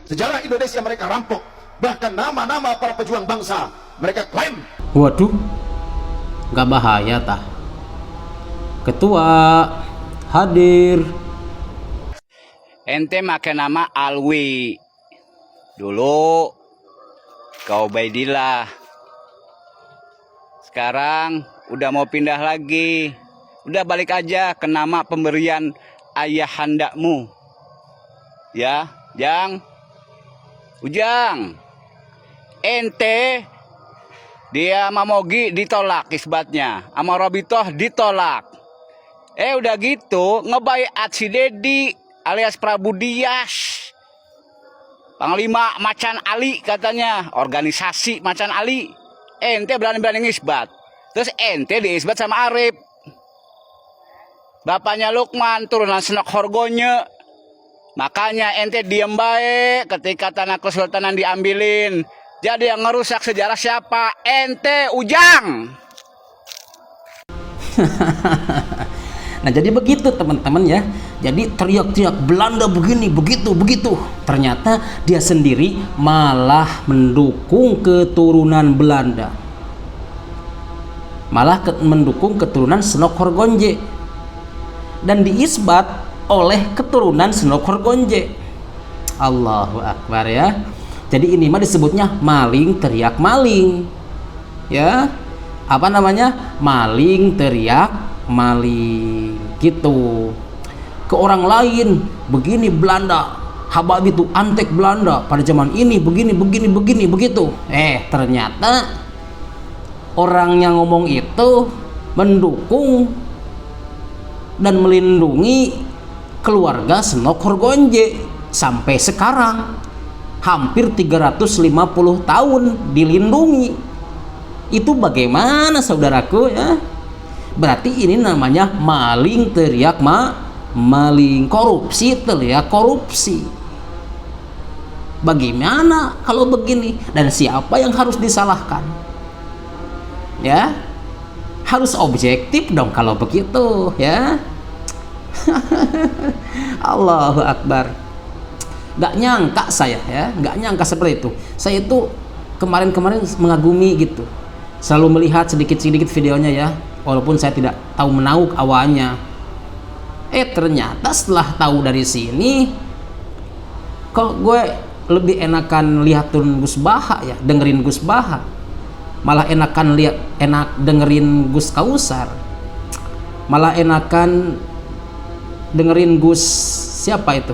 Sejarah Indonesia mereka rampok. Bahkan nama-nama para pejuang bangsa mereka klaim. Waduh, nggak bahaya tah? Ketua hadir. Ente make nama Alwi. Dulu kau Baidillah. Sekarang udah mau pindah lagi. Udah balik aja ke nama pemberian ayahandamu. Ya, Jang. Ujang. Ente dia Mamogi ditolak isbatnya. Sama Robitoh ditolak. Udah gitu ngebaiat si Dedi alias Prabu Dias. Panglima Macan Ali katanya, organisasi Macan Ali. Ente berani-berani ngisbat. Terus ente diisbat sama Arif. Bapaknya Lukman turunan Senok Horgonye. Makanya ente diem baik ketika tanah kesultanan diambilin. Jadi yang ngerusak sejarah siapa? Ente, Ujang. Nah jadi begitu teman-teman ya. Jadi teriak-teriak Belanda begini, begitu. Ternyata dia sendiri malah mendukung keturunan Belanda. Mendukung keturunan Senok Horgonje. Dan diisbat oleh keturunan Senok Horgonje. Allahu Akbar ya. Jadi ini mah disebutnya maling teriak maling. Ya. Apa namanya? Maling teriak maling gitu. Ke orang lain begini Belanda, Habib itu antek Belanda pada zaman ini begini begitu. Ternyata orang yang ngomong itu mendukung dan melindungi keluarga Senok Horgonje sampai sekarang hampir 350 tahun dilindungi. Itu bagaimana saudaraku ya? Berarti ini namanya maling teriak maling, korupsi teriak korupsi. Bagaimana kalau begini? Dan siapa yang harus disalahkan? Ya, harus objektif dong kalau begitu ya. Allahu Akbar. Gak nyangka saya ya, gak nyangka seperti itu. Saya itu kemarin mengagumi gitu, selalu melihat sedikit-sedikit videonya ya, walaupun saya tidak tahu menauk awalnya. Ternyata setelah tahu dari sini, kok gue lebih enakan lihatun Gus Baha ya, dengerin Gus Baha, malah enak dengerin Gus Kausar, malah enakan dengerin Gus siapa itu,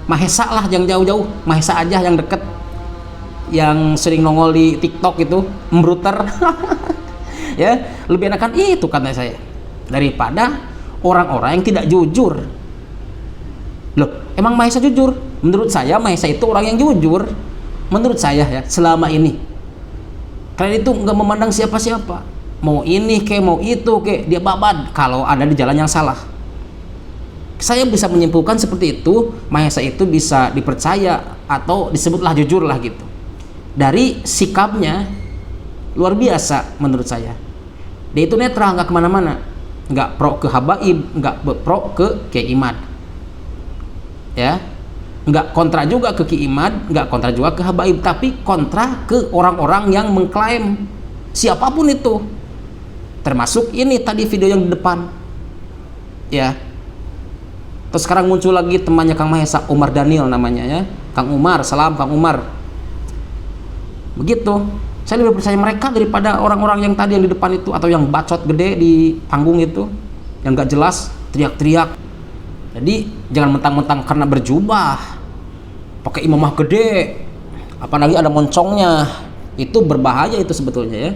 Mahesa lah yang jauh-jauh, Mahesa aja yang deket, yang sering nongol di TikTok itu, Mbruter. Ya, lebih enakan itu kata saya daripada orang-orang yang tidak jujur. Loh, emang Mahesa jujur? Menurut saya Mahesa itu orang yang jujur. Menurut saya ya, selama ini kalian itu nggak memandang siapa-siapa, mau ini kek mau itu kek, dia babad kalau ada di jalan yang salah. Saya bisa menyimpulkan seperti itu, Mahesa itu bisa dipercaya atau disebutlah jujur lah gitu. Dari sikapnya luar biasa menurut saya. Dia itu netral, nggak kemana-mana, nggak pro ke Habaib, nggak pro ke Kiai Imad, ya, nggak kontra juga ke Kiai Imad, nggak kontra juga ke Habaib, tapi kontra ke orang-orang yang mengklaim siapapun itu, termasuk ini tadi video yang di depan, ya. Terus sekarang muncul lagi temannya Kang Mahesa, Umar Daniel namanya ya, Kang Umar, salam Kang Umar. Begitu. Saya lebih percaya mereka daripada orang-orang yang tadi yang di depan itu, atau yang bacot gede di panggung itu, yang gak jelas teriak-teriak. Jadi jangan mentang-mentang karena berjubah pakai imamah gede, apalagi ada moncongnya, itu berbahaya itu sebetulnya ya.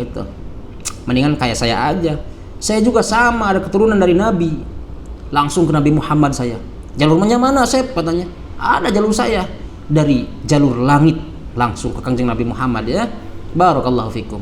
Gitu. Mendingan kayak saya aja. Saya juga sama, ada keturunan dari Nabi. Langsung ke Nabi Muhammad saya. Jalurnya mana, Sep? Katanya. Ada jalur saya dari jalur langit langsung ke Kanjeng Nabi Muhammad ya. Barakallahu fikum.